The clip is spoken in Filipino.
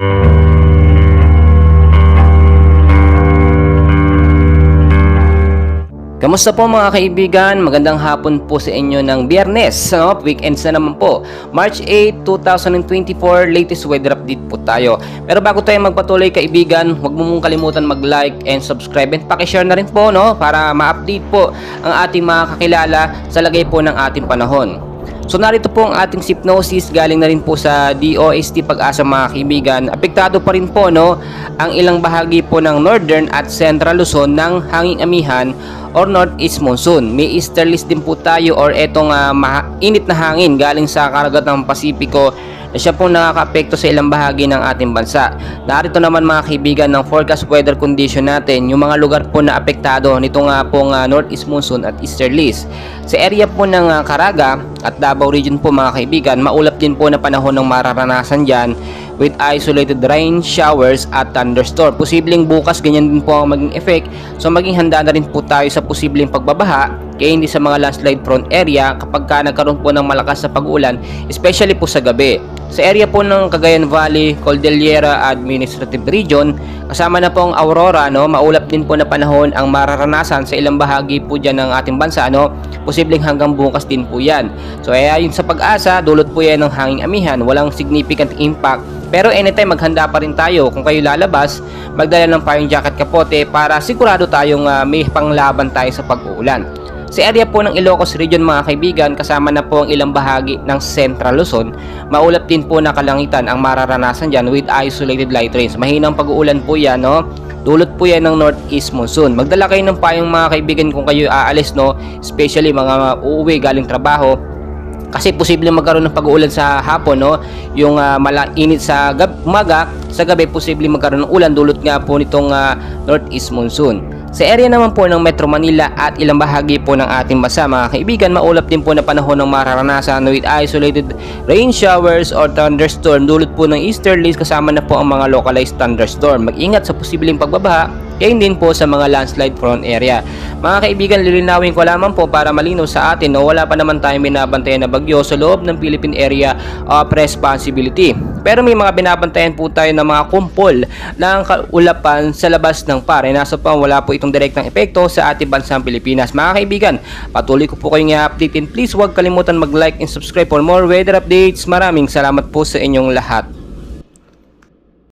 Kamusta po mga kaibigan? Magandang hapon po sa inyo ng Biyernes, no? Weekends na naman po. March 8, 2024, latest weather update po tayo. Pero bago tayo magpatuloy kaibigan, huwag mo mong kalimutan mag-like and subscribe and pakishare na rin po, no? Para ma-update po ang ating mga kakilala sa lagay po ng ating panahon. So narito po ang ating Sypnosis, galing na rin po sa DOST Pag-asa mga kaibigan. Apektado pa rin po, no, ang ilang bahagi po ng Northern at Central Luzon ng hanging amihan or Northeast Monsoon. May easterlies din po tayo or etong init na hangin galing sa karagatan ng Pasipiko na siya pong nakaka-apekto sa ilang bahagi ng ating bansa. Narito naman mga kaibigan ng forecast weather condition natin, yung mga lugar po na apektado nito nga pong Northeast Monsoon at Easterlies. Sa area po ng Caraga at Davao Region po mga kaibigan, maulap din po na panahon ng mararanasan dyan with isolated rain, showers at thunderstorm. Posibleng bukas ganyan din po ang maging effect, so maging handa na rin po tayo sa posibleng pagbabaha kaya hindi sa mga landslide prone area kapag ka nagkaroon po ng malakas na pag-ulan, especially po sa gabi. Sa area po ng Cagayan Valley, Cordillera Administrative Region, kasama na po ang Aurora, no, maulap din po na panahon ang mararanasan sa ilang bahagi po dyan ng ating bansa, no, posibleng hanggang bukas din po yan. So ayon sa Pag-asa, dulot po yan ng hanging amihan, walang significant impact. Pero anytime maghanda pa rin tayo. Kung kayo lalabas, magdala ng firing jacket kapote para sigurado tayong may panglaban tayo sa pag-uulan. Sa area po ng Ilocos Region mga kaibigan, kasama na po ang ilang bahagi ng Central Luzon, maulap din po na kalangitan ang mararanasan dyan with isolated light rains. Mahinang pag-uulan po yan, no? Dulot po yan ng Northeast Monsoon. Magdala kayo ng payong mga kaibigan kung kayo aalis, no? Especially mga uuwi galing trabaho. Kasi posibleng magkaroon ng pag-uulan sa hapon, no? Yung init sa umaga, sa gabi posibleng magkaroon ng ulan dulot nga po nitong Northeast Monsoon. Sa area naman po ng Metro Manila at ilang bahagi po ng ating bansa mga kaibigan, maulap din po na panahon ng mararanasan with isolated rain showers or thunderstorm dulot po ng easterlies, kasama na po ang mga localized thunderstorm. Mag-ingat sa posibleng pagbabaha, kaya din po sa mga landslide prone area. Mga kaibigan, lilinawin ko lamang po para malinaw sa atin, no, wala pa naman tayong binabantayan na bagyo sa loob ng Philippine Area of Responsibility. Pero may mga binabantayan po tayo ng mga kumpol ng kaulapan sa labas ng pare. Nasa pa wala po itong direktang epekto sa ating bansang Pilipinas. Mga kaibigan, patuloy ko po kayong i-update and please huwag kalimutan mag-like and subscribe for more weather updates. Maraming salamat po sa inyong lahat.